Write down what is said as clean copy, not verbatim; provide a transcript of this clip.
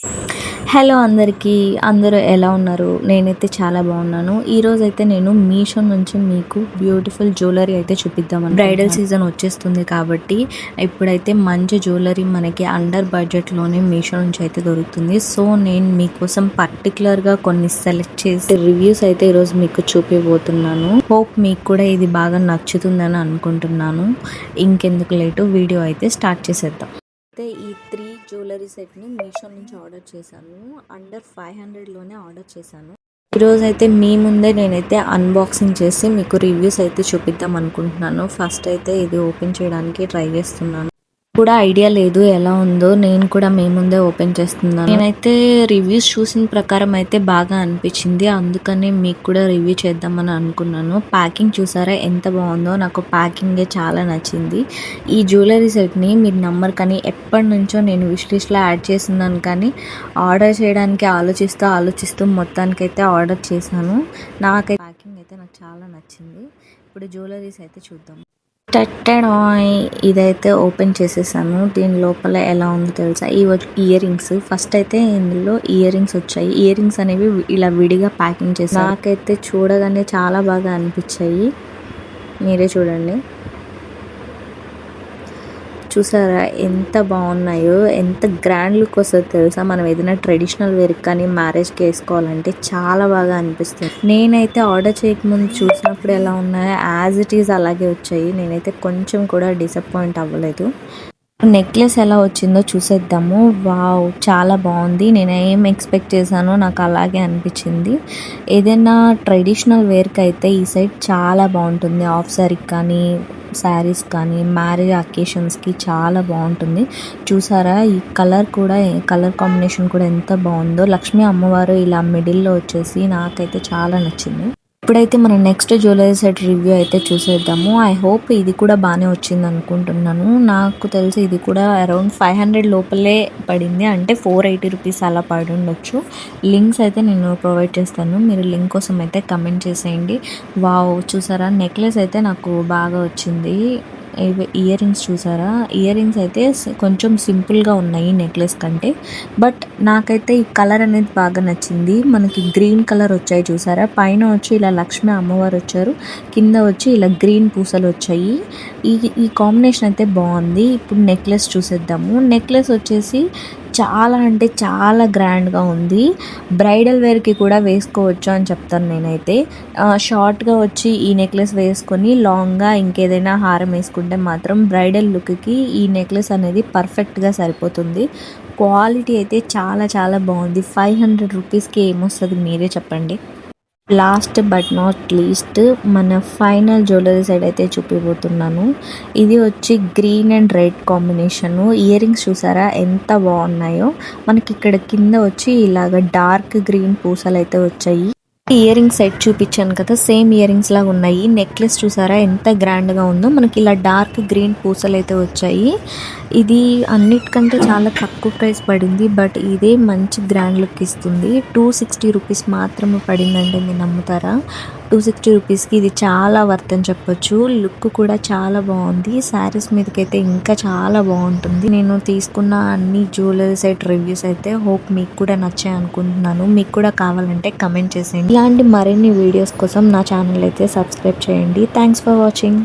Hello అందరికీ, అందరూ ఎలా ఉన్నారు? నేనైతే చాలా బాగున్నాను. ఈరోజు అయితే నేను మీషో నుంచి మీకు బ్యూటిఫుల్ జ్యువెలరీ అయితే చూపిద్దామని. బ్రైడల్ సీజన్ వచ్చేస్తుంది కాబట్టి ఇప్పుడైతే మంచి జ్యువెలరీ మనకి అండర్ బడ్జెట్లోనే మీషో నుంచి అయితే దొరుకుతుంది. సో నేను మీకోసం పర్టికులర్గా కొన్ని సెలెక్ట్ చేసి రివ్యూస్ అయితే ఈరోజు మీకు చూపిపోతున్నాను. హోప్ మీకు కూడా ఇది బాగా నచ్చుతుందని అనుకుంటున్నాను. ఇంకెందుకు లేటు, వీడియో అయితే స్టార్ట్ చేసేద్దాం. అయితే ఈ 3 జ్యువెలరీ సెట్ని మీషో నుంచి ఆర్డర్ చేశాను. అండర్ 500లోనే ఆర్డర్ చేశాను. ఈరోజు అయితే మీ ముందే నేనైతే అన్బాక్సింగ్ చేసి మీకు రివ్యూస్ అయితే చూపిద్దాం అనుకుంటున్నాను. ఫస్ట్ అయితే ఇది ఓపెన్ చేయడానికి ట్రై చేస్తున్నాను. కూడా ఐడియా లేదు ఎలా ఉందో, నేను కూడా మీ ముందే ఓపెన్ చేస్తున్నాను. నేనైతే రివ్యూస్ చూసిన ప్రకారం అయితే బాగా అనిపించింది, అందుకనే మీకు కూడా రివ్యూ చేద్దామని అనుకున్నాను. ప్యాకింగ్ చూసారా ఎంత బాగుందో, నాకు ప్యాకింగే చాలా నచ్చింది. ఈ జ్యువెలరీ సెట్ని మీరు నమ్మరు కానీ ఎప్పటి నుంచో నేను విష్ లిస్ట్లో యాడ్ చేస్తున్నాను, కానీ ఆర్డర్ చేయడానికి ఆలోచిస్తూ మొత్తానికైతే ఆర్డర్ చేశాను. నాకైతే ప్యాకింగ్ అయితే నాకు చాలా నచ్చింది. ఇప్పుడు జ్యువెలరీస్ అయితే చూద్దాం. ఇదైతే ఓపెన్ చేసేసాను. దీని లోపల ఎలా ఉందో తెలుసా? Ear rings. ఫస్ట్ అయితే ఇందులో ఇయర్ రింగ్స్ వచ్చాయి. ఇయర్ రింగ్స్ అనేవి ఇలా విడిగా ప్యాకింగ్ చేశాను. నాకైతే చూడగానే చాలా బాగా అనిపించాయి. మీరే చూడండి. చూసారా ఎంత బాగున్నాయో, ఎంత గ్రాండ్ లుక్ వస్తుందో తెలుసా? మనం ఏదైనా ట్రెడిషనల్ వేర్ కానీ మ్యారేజ్కి వేసుకోవాలంటే చాలా బాగా అనిపిస్తుంది. నేనైతే ఆర్డర్ చేయకముందు చూసినప్పుడు ఎలా ఉన్నాయో యాజ్ ఇట్ ఈజ్ అలాగే వచ్చాయి. నేనైతే కొంచెం కూడా డిసప్పాయింట్ అవ్వలేదు. నెక్లెస్ ఎలా వచ్చిందో చూసేద్దాము. వావ్, చాలా బాగుంది. నేను ఏం ఎక్స్పెక్ట్ చేశానో నాకు అలాగే అనిపించింది. ఏదైనా ట్రెడిషనల్ వేర్కి అయితే ఈ సైడ్ చాలా బాగుంటుంది. ఆఫ్ సారీకి కానీ శారీస్ కానీ మ్యారేజ్ అకేషన్స్కి చాలా బాగుంటుంది. చూసారా ఈ కలర్ కాంబినేషన్ కూడా ఎంత బాగుందో. లక్ష్మీ అమ్మవారు ఇలా మిడిల్లో వచ్చేసి నాకైతే చాలా నచ్చింది. ఇప్పుడైతే మనం నెక్స్ట్ జ్యువెలరీ సెట్ రివ్యూ అయితే చూసేద్దాము. ఐ హోప్ ఇది కూడా బాగానే వచ్చింది అనుకుంటున్నాను. నాకు తెలిసి ఇది కూడా అరౌండ్ 500 లోపలే పడింది, అంటే 480 రూపీస్ అలా పడి ఉండొచ్చు. లింక్స్ అయితే నేను ప్రొవైడ్ చేస్తాను, మీరు లింక్ కోసం అయితే కమెంట్ చేసేయండి. వావ్, చూసారా నెక్లెస్ అయితే నాకు బాగా వచ్చింది. ఇయర్ రింగ్స్ చూసారా? ఇయర్ రింగ్స్ అయితే కొంచెం సింపుల్గా ఉన్నాయి నెక్లెస్ కంటే, బట్ నాకైతే ఈ కలర్ అనేది బాగా నచ్చింది. మనకి గ్రీన్ కలర్ వచ్చాయి చూసారా? పైన వచ్చి ఇలా లక్ష్మీ అమ్మవారు వచ్చారు, కింద వచ్చి ఇలా గ్రీన్ పూసలు వచ్చాయి. ఈ కాంబినేషన్ అయితే బాగుంది. ఇప్పుడు నెక్లెస్ చూసేద్దాము. నెక్లెస్ వచ్చేసి చాలా అంటే చాలా గ్రాండ్గా ఉంది. బ్రైడల్ వేర్కి కూడా వేసుకోవచ్చు అని చెప్తాను నేనైతే. షార్ట్గా వచ్చి ఈ నెక్లెస్ వేసుకొని లాంగ్గా ఇంకేదైనా హారం వేసుకుంటే మాత్రం బ్రైడల్ లుక్కి ఈ నెక్లెస్ అనేది పర్ఫెక్ట్గా సరిపోతుంది. క్వాలిటీ అయితే చాలా చాలా బాగుంది. 500 రూపీస్కి ఏమొస్తుంది మీరే చెప్పండి. లాస్ట్ బట్ నాట్ లీస్ట్ మన ఫైనల్ జ్యువెలరీ సైడ్ అయితే చూపిపోతున్నాను. ఇది వచ్చి green and red combination. Ear rings చూసారా ఎంత బాగున్నాయో. మనకి ఇక్కడ కింద వచ్చి ఇలాగ డార్క్ గ్రీన్ పూసలు అయితే వచ్చాయి. ఇయర్ రింగ్స్ సెట్ చూపించాను కదా, సేమ్ ఇయర్ రింగ్స్ లాగా ఉన్నాయి. నెక్లెస్ చూసారా ఎంత గ్రాండ్గా ఉందో. మనకి ఇలా డార్క్ గ్రీన్ పూసలు అయితే వచ్చాయి. ఇది అన్నిటికంటే చాలా తక్కువ ప్రైస్ పడింది, బట్ ఇదే మంచి గ్రాండ్ లుక్ ఇస్తుంది. 260 రూపీస్ మాత్రమే పడిందంటే మీరు నమ్ముతారా? 260 రూపీస్కి ఇది చాలా వర్త్ అని చెప్పొచ్చు. లుక్ కూడా చాలా బాగుంది. శారీస్ మీదకైతే ఇంకా చాలా బాగుంటుంది. నేను తీసుకున్న అన్ని జ్యువెలరీ సెట్ రివ్యూస్ అయితే హోప్ మీకు కూడా నచ్చాయి అనుకుంటున్నాను. మీకు కూడా కావాలంటే కమెంట్ చేసేయండి. ఇలాంటి మరిన్ని వీడియోస్ కోసం నా ఛానల్ అయితే సబ్స్క్రైబ్ చేయండి. Thanks for watching.